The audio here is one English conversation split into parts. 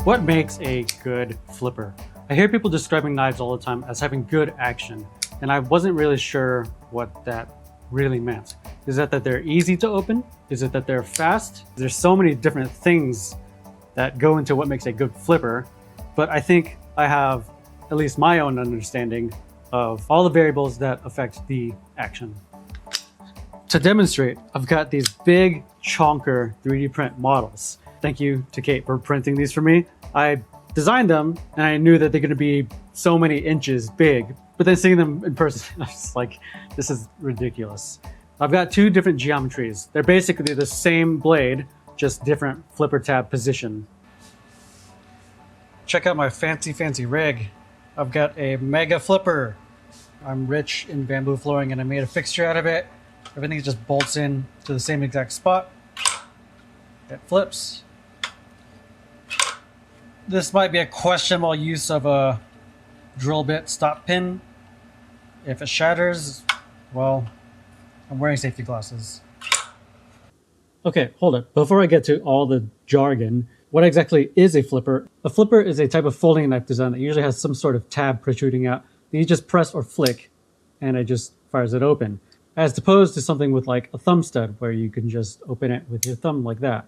What makes a good flipper? I hear people describing knives all the time as having good action, and I wasn't really sure what that really meant. Is that they're easy to open? Is it that they're fast? There's so many different things that go into what makes a good flipper, but I think I have at least my own understanding of all the variables that affect the action. To demonstrate, I've got these big chonker 3D print models. Thank you to Kate for printing these for me. I designed them and I knew that they're gonna be so many inches big, but then seeing them in person, I was like, this is ridiculous. I've got two different geometries. They're basically the same blade, just different flipper tab position. Check out my fancy rig. I've got a mega flipper. I'm rich in bamboo flooring and I made a fixture out of it. Everything just bolts in to the same exact spot. It flips. This might be a questionable use of a drill bit stop pin. If it shatters, well, I'm wearing safety glasses. Okay, hold it. Before I get to all the jargon, what exactly is a flipper? A flipper is a type of folding knife design that usually has some sort of tab protruding out that you just press or flick and it just fires it open. As opposed to something with like a thumb stud where you can just open it with your thumb like that.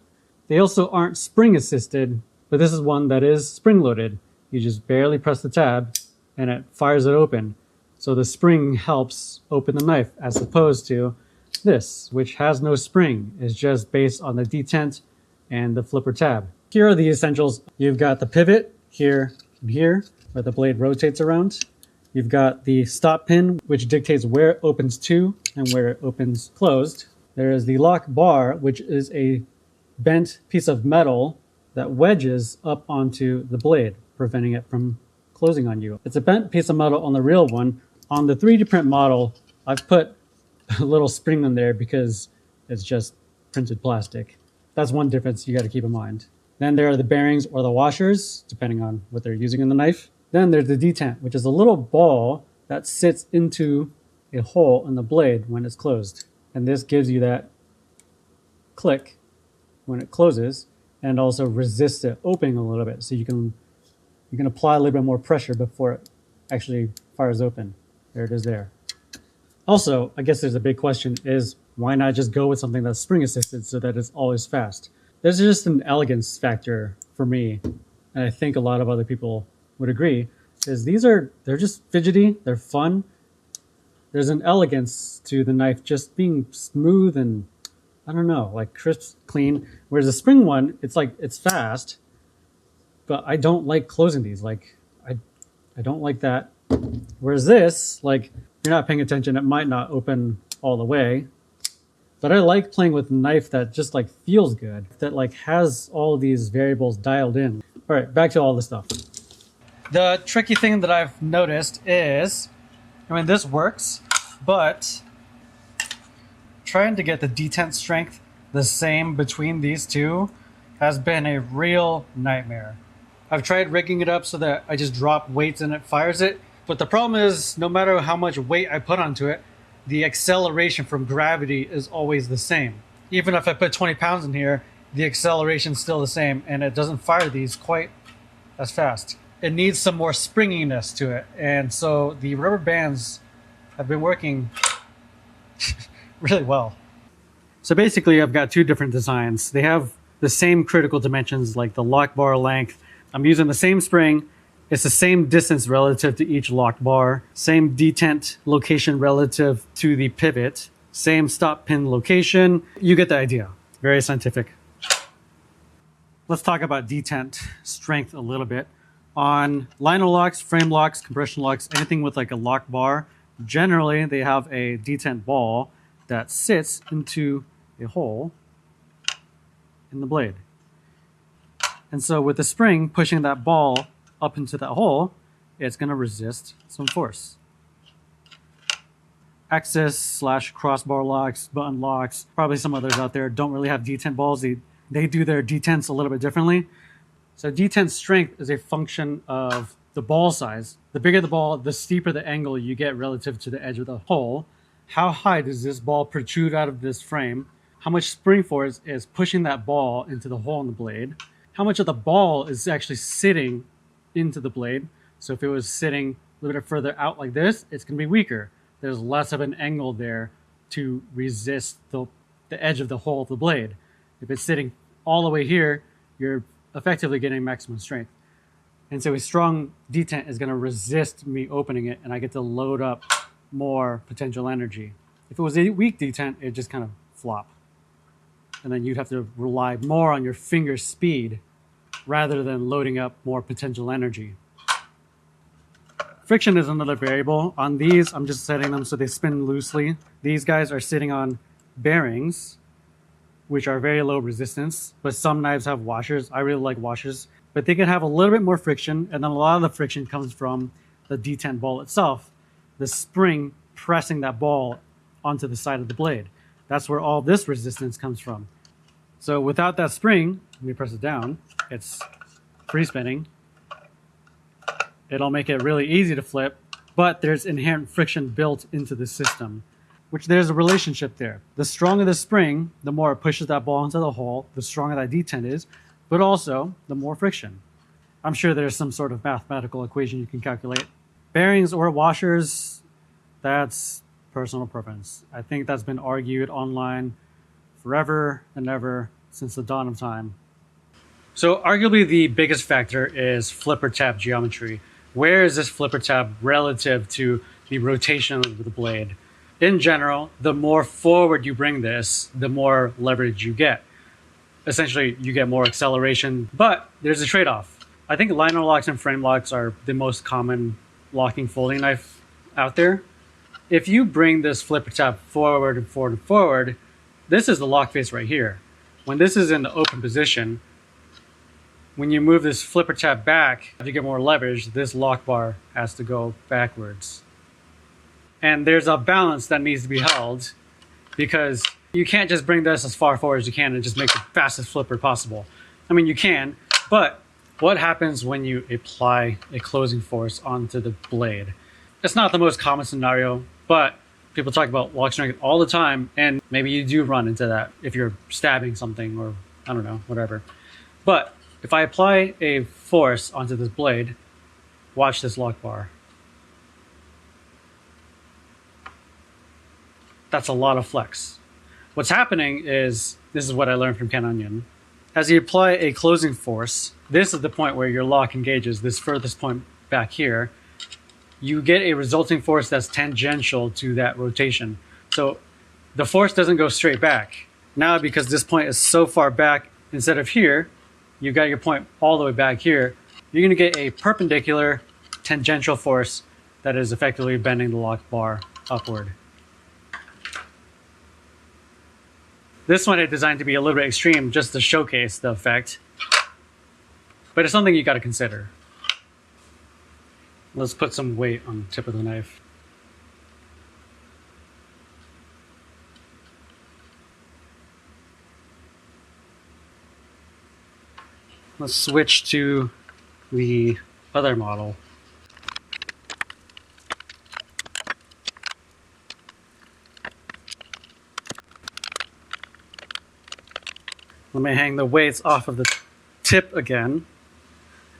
They also aren't spring assisted, but this is one that is spring loaded. You just barely press the tab and it fires it open. So the spring helps open the knife as opposed to this, which has no spring. It's just based on the detent and the flipper tab. Here are the essentials. You've got the pivot here and here where the blade rotates around. You've got the stop pin, which dictates where it opens to and where it opens closed. There is the lock bar, which is a bent piece of metal that wedges up onto the blade, preventing it from closing on you. It's a bent piece of metal on the real one. On the 3D print model, I've put a little spring in there because it's just printed plastic. That's one difference you got to keep in mind. Then there are the bearings or the washers, depending on what they're using in the knife. Then there's the detent, which is a little ball that sits into a hole in the blade when it's closed. And this gives you that click when it closes and also resists it opening a little bit. So you can apply a little bit more pressure before it actually fires open. There it is there. Also, I guess there's a big question is why not just go with something that's spring assisted so that it's always fast? There's just an elegance factor for me. And I think a lot of other people would agree, is they're just fidgety, they're fun. There's an elegance to the knife just being smooth and, I don't know, like crisp, clean. Whereas the spring one, it's like, it's fast, but I don't like closing these. Like, I don't like that. Whereas this, like, you're not paying attention, it might not open all the way. But I like playing with a knife that just like feels good, that like has all these variables dialed in. All right, back to all this stuff. The tricky thing that I've noticed is, I mean, this works, but trying to get the detent strength the same between these two has been a real nightmare. I've tried rigging it up so that I just drop weights and it fires it, but the problem is no matter how much weight I put onto it, the acceleration from gravity is always the same. Even if I put 20 pounds in here, the acceleration is still the same and it doesn't fire these quite as fast. It needs some more springiness to it. And so the rubber bands have been working really well. So basically I've got two different designs. They have the same critical dimensions like the lock bar length. I'm using the same spring. It's the same distance relative to each lock bar. Same detent location relative to the pivot. Same stop pin location. You get the idea. Very scientific. Let's talk about detent strength a little bit. On lino locks, frame locks, compression locks, anything with like a lock bar, generally they have a detent ball that sits into a hole in the blade. And so with the spring pushing that ball up into that hole, it's going to resist some force. Axis / crossbar locks, button locks, probably some others out there don't really have detent balls. They do their detents a little bit differently. So detent strength is a function of the ball size. The bigger the ball, the steeper the angle you get relative to the edge of the hole. How high does this ball protrude out of this frame? How much spring force is pushing that ball into the hole in the blade? how much of the ball is actually sitting into the blade. So if it was sitting a little bit further out like this, it's going to be weaker. There's less of an angle there to resist the edge of the hole of the blade. If it's sitting all the way here, you're effectively getting maximum strength. And so a strong detent is going to resist me opening it, and I get to load up more potential energy. If it was a weak detent, it'd just kind of flop. And then you'd have to rely more on your finger speed rather than loading up more potential energy. Friction is another variable. On these, I'm just setting them so they spin loosely. These guys are sitting on bearings, which are very low resistance, but some knives have washers. I really like washers, but they can have a little bit more friction, and then a lot of the friction comes from the detent ball itself, the spring pressing that ball onto the side of the blade. That's where all this resistance comes from. So without that spring, let me press it down, it's free spinning. It'll make it really easy to flip, but there's inherent friction built into the system, which there's a relationship there. The stronger the spring, the more it pushes that ball into the hole, the stronger that detent is, but also the more friction. I'm sure there's some sort of mathematical equation you can calculate. Bearings or washers, that's personal preference. I think that's been argued online forever and ever since the dawn of time. So arguably the biggest factor is flipper tab geometry. Where is this flipper tab relative to the rotation of the blade? In general, the more forward you bring this, the more leverage you get. Essentially, you get more acceleration, but there's a trade-off. I think liner locks and frame locks are the most common locking folding knife out there. If you bring this flipper tab forward and forward and forward, this is the lock face right here. When this is in the open position, when you move this flipper tab back to get more leverage, this lock bar has to go backwards. And there's a balance that needs to be held, because you can't just bring this as far forward as you can and just make the fastest flipper possible. I mean, you can, but what happens when you apply a closing force onto the blade? It's not the most common scenario, but people talk about lock strength all the time, and maybe you do run into that if you're stabbing something or, I don't know, whatever. But if I apply a force onto this blade, watch this lock bar. That's a lot of flex. What's happening is, this is what I learned from Nguyen. As you apply a closing force, this is the point where your lock engages, this furthest point back here. You get a resulting force that's tangential to that rotation. So the force doesn't go straight back. Now, because this point is so far back, instead of here, you got your point all the way back here, you're going to get a perpendicular tangential force that is effectively bending the lock bar upward. This one is designed to be a little bit extreme just to showcase the effect, but it's something you got to consider. Let's put some weight on the tip of the knife. Let's switch to the other model. Let me hang the weights off of the tip again,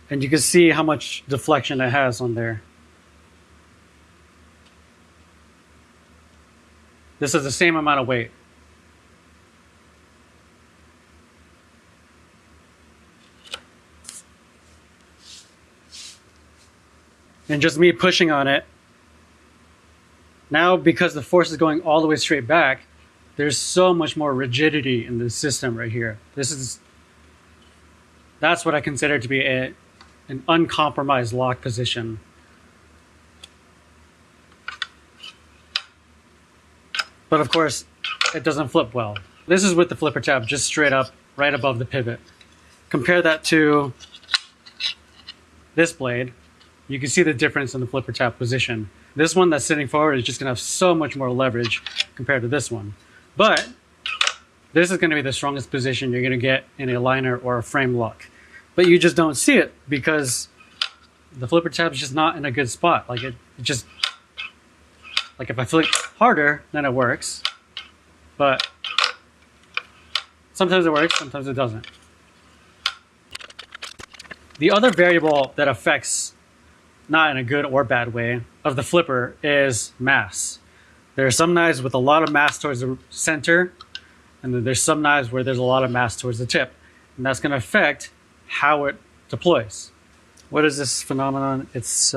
and you can see how much deflection it has on there. This is the same amount of weight. And just me pushing on it, now because the force is going all the way straight back, there's so much more rigidity in the system right here. That's what I consider to be an uncompromised lock position. But of course, it doesn't flip well. This is with the flipper tab just straight up, right above the pivot. Compare that to this blade. You can see the difference in the flipper tab position. This one that's sitting forward is just going to have so much more leverage compared to this one. But this is going to be the strongest position you're going to get in a liner or a frame lock. But you just don't see it because the flipper tab is just not in a good spot. Like it just, like if I flick harder, then it works. But sometimes it works, sometimes it doesn't. The other variable that affects, not in a good or bad way, of the flipper is mass. There are some knives with a lot of mass towards the center, and then there's some knives where there's a lot of mass towards the tip. And that's going to affect how it deploys. What is this phenomenon? It's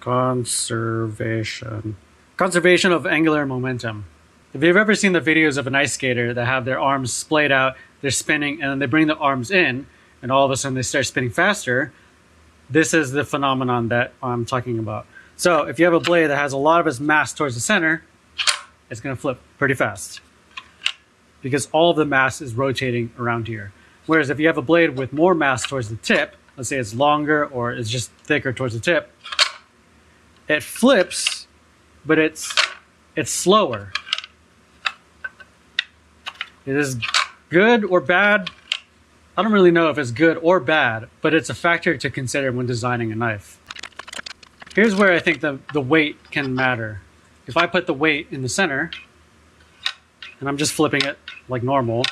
conservation. Conservation of angular momentum. If you've ever seen the videos of an ice skater that have their arms splayed out, they're spinning, and then they bring the arms in, and all of a sudden they start spinning faster, this is the phenomenon that I'm talking about. So if you have a blade that has a lot of its mass towards the center, it's going to flip pretty fast because all of the mass is rotating around here. Whereas if you have a blade with more mass towards the tip, let's say it's longer or it's just thicker towards the tip, it flips, but it's slower. It is good or bad. I don't really know if it's good or bad, but it's a factor to consider when designing a knife. Here's where I think the weight can matter. If I put the weight in the center, and I'm just flipping it like normal,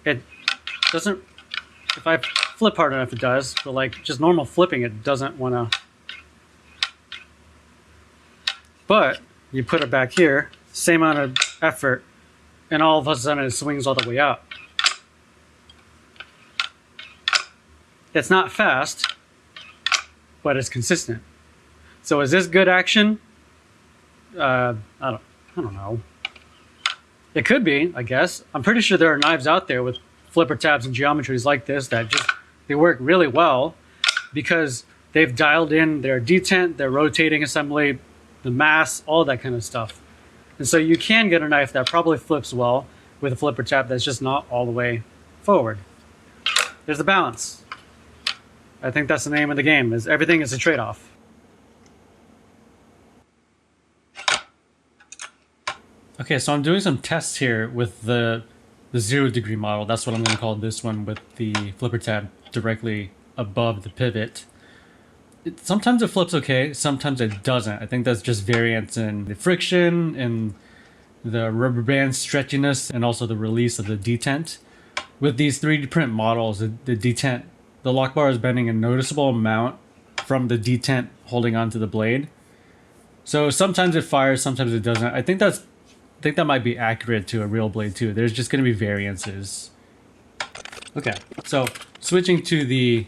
it doesn't, if I flip hard enough it does, but like just normal flipping it doesn't want to. But you put it back here, same amount of effort, and all of a sudden it swings all the way out. It's not fast, but it's consistent. So is this good action? I don't know. It could be, I guess. I'm pretty sure there are knives out there with flipper tabs and geometries like this that just, they work really well because they've dialed in their detent, their rotating assembly, the mass, all that kind of stuff. And so you can get a knife that probably flips well with a flipper tab that's just not all the way forward. There's the balance. I think that's the name of the game, is everything is a trade-off. Okay, so I'm doing some tests here with the 0 degree model. That's what I'm going to call this one, with the flipper tab directly above the pivot. Sometimes it flips okay, sometimes it doesn't. I think that's just variance in the friction and the rubber band stretchiness and also the release of the detent. With these 3D print models, the detent, the lock bar is bending a noticeable amount from the detent holding onto the blade. So sometimes it fires, sometimes it doesn't. I think that might be accurate to a real blade too. There's just going to be variances. Okay, so switching to the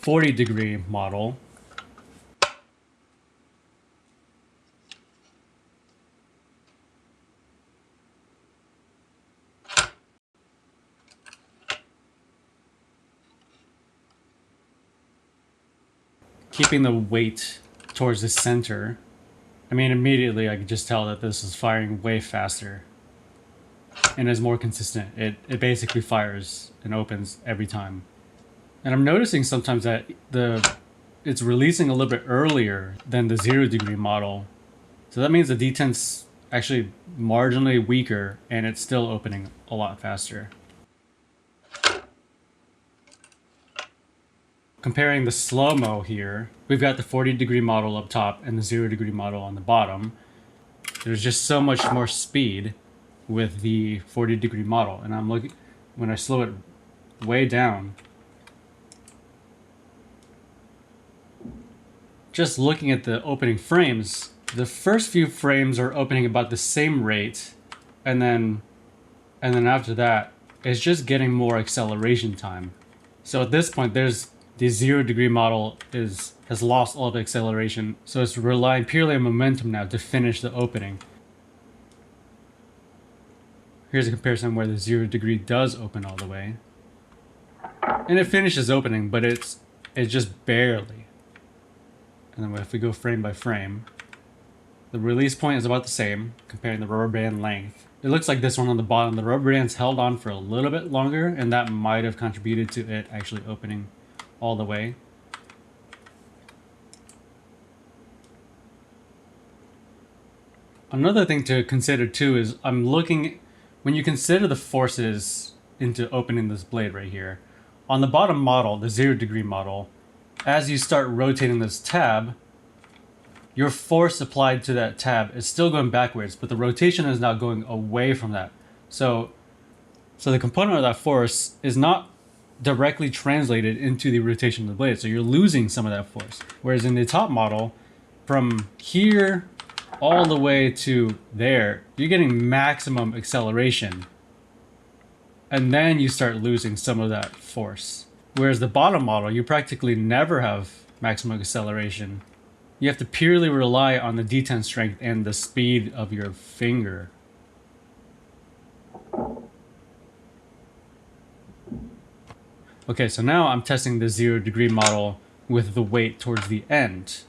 40 degree model. Keeping the weight towards the center. I mean, immediately I could just tell that this is firing way faster and is more consistent. It basically fires and opens every time. And I'm noticing sometimes that it's releasing a little bit earlier than the 0 degree model. So that means the detent's actually marginally weaker and it's still opening a lot faster. Comparing the slow-mo here, we've got the 40 degree model up top and the 0 degree model on the bottom. There's just so much more speed with the 40 degree model. And I'm looking, when I slow it way down, just looking at the opening frames, the first few frames are opening about the same rate, and then after that, it's just getting more acceleration time. So at this point, the 0 degree model has lost all of the acceleration, so it's relying purely on momentum now to finish the opening. Here's a comparison where the 0 degree does open all the way. And it finishes opening, but it's just barely. And then if we go frame by frame, the release point is about the same, comparing the rubber band length. It looks like this one on the bottom, the rubber band's held on for a little bit longer, and that might have contributed to it actually opening all the way. Another thing to consider too is I'm looking, when you consider the forces into opening this blade right here, on the bottom model, the 0 degree model, as you start rotating this tab, your force applied to that tab is still going backwards, but the rotation is now going away from that. So the component of that force is not directly translated into the rotation of the blade, so you're losing some of that force. Whereas in the top model, from here all the way to there, you're getting maximum acceleration, and then you start losing some of that force. Whereas the bottom model, you practically never have maximum acceleration. You have to purely rely on the detent strength and the speed of your finger. Okay, so now I'm testing the 0 degree model with the weight towards the end.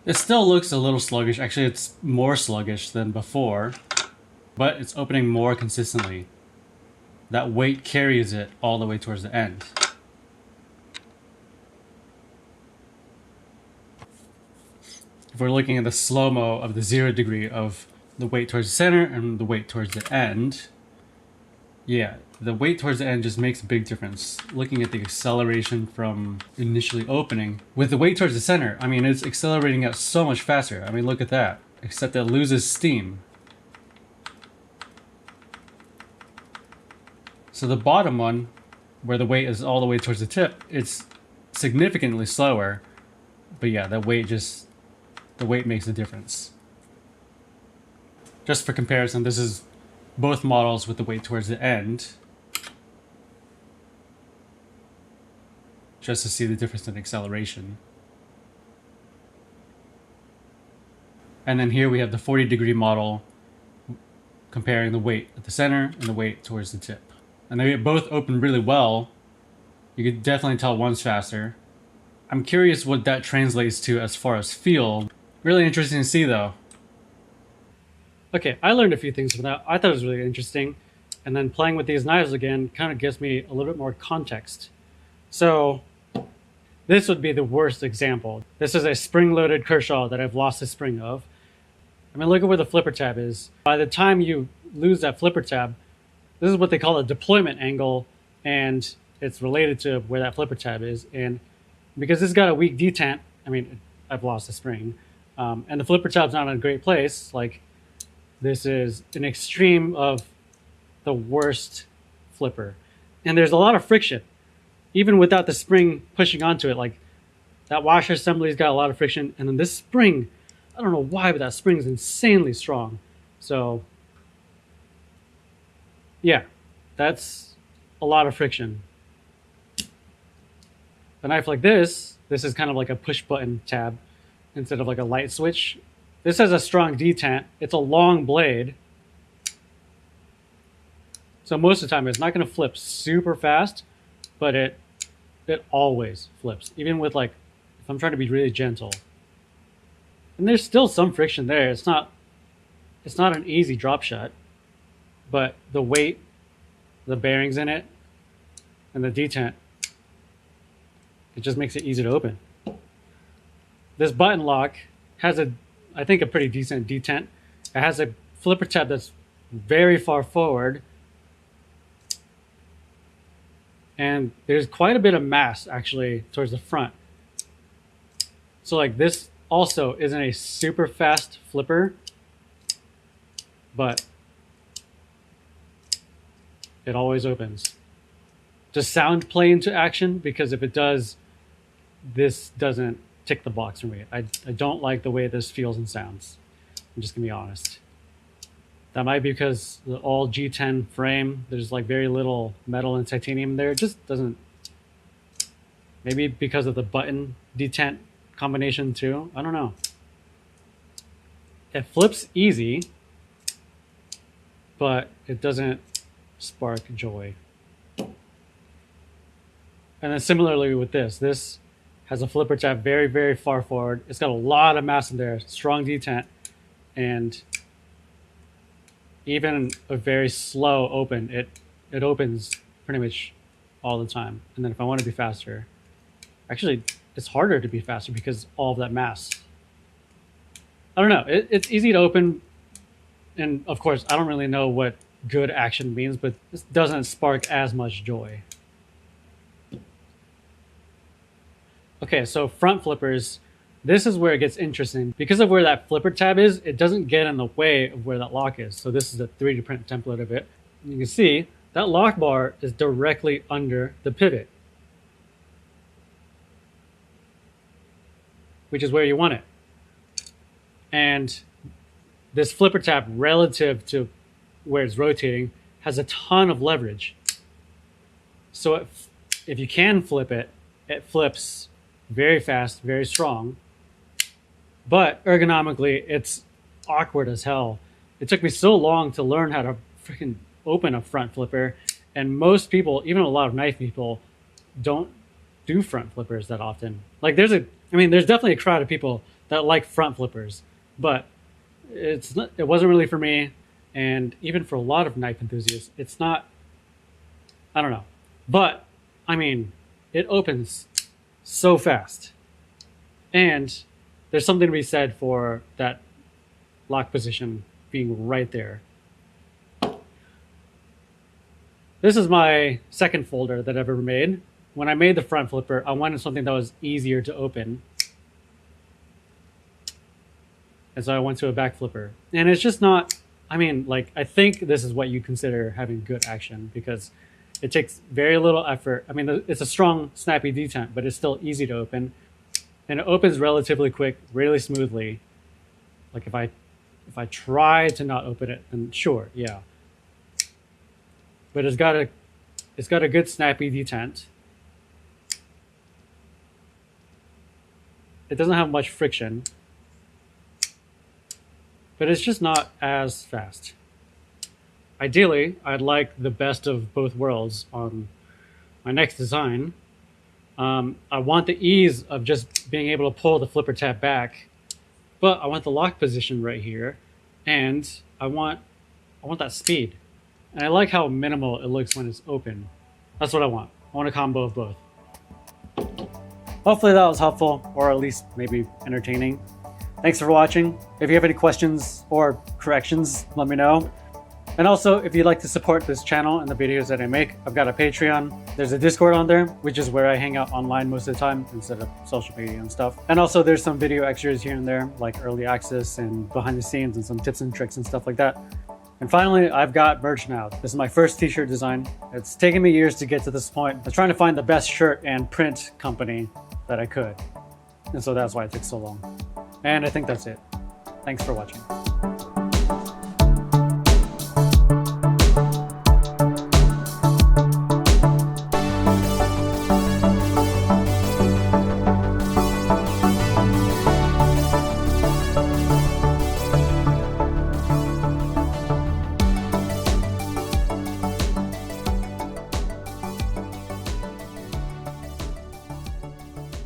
It still looks a little sluggish. Actually, it's more sluggish than before, but it's opening more consistently. That weight carries it all the way towards the end. If we're looking at the slow-mo of the 0 degree of the weight towards the center and the weight towards the end, yeah, the weight towards the end just makes a big difference. Looking at the acceleration from initially opening, with the weight towards the center, I mean, it's accelerating out so much faster. I mean, look at that, except it loses steam. So the bottom one, where the weight is all the way towards the tip, it's significantly slower. But yeah, the weight makes a difference. Just for comparison, this is both models with the weight towards the end, just to see the difference in acceleration. And then here we have the 40 degree model comparing the weight at the center and the weight towards the tip. And they both open really well. You could definitely tell one's faster. I'm curious what that translates to as far as feel. Really interesting to see though. Okay, I learned a few things from that. I thought it was really interesting. And then playing with these knives again kind of gives me a little bit more context. So this would be the worst example. This is a spring-loaded Kershaw that I've lost the spring of. I mean, look at where the flipper tab is. By the time you lose that flipper tab, this is what they call a deployment angle, and it's related to where that flipper tab is. And because it's got a weak detent, I mean, I've lost the spring, and the flipper tab's not in a great place. Like, this is an extreme of the worst flipper. And there's a lot of friction. Even without the spring pushing onto it, like that washer assembly's got a lot of friction. And then this spring, I don't know why, but that spring's insanely strong. So yeah, that's a lot of friction. A knife like this is kind of like a push button tab instead of like a light switch. This has a strong detent. It's a long blade. So most of the time it's not going to flip super fast, but it always flips. Even with, like, if I'm trying to be really gentle. And there's still some friction there. It's not an easy drop shot, but the weight, the bearings in it, and the detent, it just makes it easy to open. This button lock has I think a pretty decent detent. It has a flipper tab that's very far forward. And there's quite a bit of mass actually towards the front. So like this also isn't a super fast flipper, but it always opens. Does sound play into action? Because if it does, this doesn't tick the box for me. I don't like the way this feels and sounds. I'm just gonna be honest. That might be because the all G10 frame, there's like very little metal and titanium there. It just doesn't, maybe because of the button detent combination too. I don't know. It flips easy, but it doesn't spark joy. And then similarly with this has a flipper tab very, very far forward. It's got a lot of mass in there, strong detent, and even a very slow open, it opens pretty much all the time. And then if I want to be faster, actually it's harder to be faster because all of that mass. I don't know, it's easy to open, and of course I don't really know what good action means, but this doesn't spark as much joy. Okay, so front flippers, this is where it gets interesting. Because of where that flipper tab is, it doesn't get in the way of where that lock is. So this is a 3D print template of it. You can see that lock bar is directly under the pivot, which is where you want it. And this flipper tab, relative to where it's rotating, has a ton of leverage. So if you can flip it, it flips very fast, very strong. But ergonomically, it's awkward as hell. It took me so long to learn how to freaking open a front flipper. And most people, even a lot of knife people, don't do front flippers that often. Like there's definitely a crowd of people that like front flippers, but it wasn't really for me. And even for a lot of knife enthusiasts, it's not, I don't know. But I mean, it opens so fast. And there's something to be said for that lock position being right there. This is my second folder that I've ever made. When I made the front flipper, I wanted something that was easier to open. And so I went to a back flipper. And it's just not, I think this is what you consider having good action, because it takes very little effort. I mean, it's a strong, snappy detent, but it's still easy to open. And it opens relatively quick, really smoothly. Like if I try to not open it, then sure, yeah. But it's got a good snappy detent. It doesn't have much friction, but it's just not as fast. Ideally, I'd like the best of both worlds on my next design. I want the ease of just being able to pull the flipper tab back, but I want the lock position right here, and I want that speed. And I like how minimal it looks when it's open. That's what I want. I want a combo of both. Hopefully that was helpful, or at least maybe entertaining. Thanks for watching. If you have any questions or corrections, let me know. And also, if you'd like to support this channel and the videos that I make, I've got a Patreon. There's a Discord on there, which is where I hang out online most of the time instead of social media and stuff. And also there's some video extras here and there, like early access and behind the scenes and some tips and tricks and stuff like that. And finally, I've got merch now. This is my first t-shirt design. It's taken me years to get to this point. I was trying to find the best shirt and print company that I could. And so that's why it took so long. And I think that's it. Thanks for watching.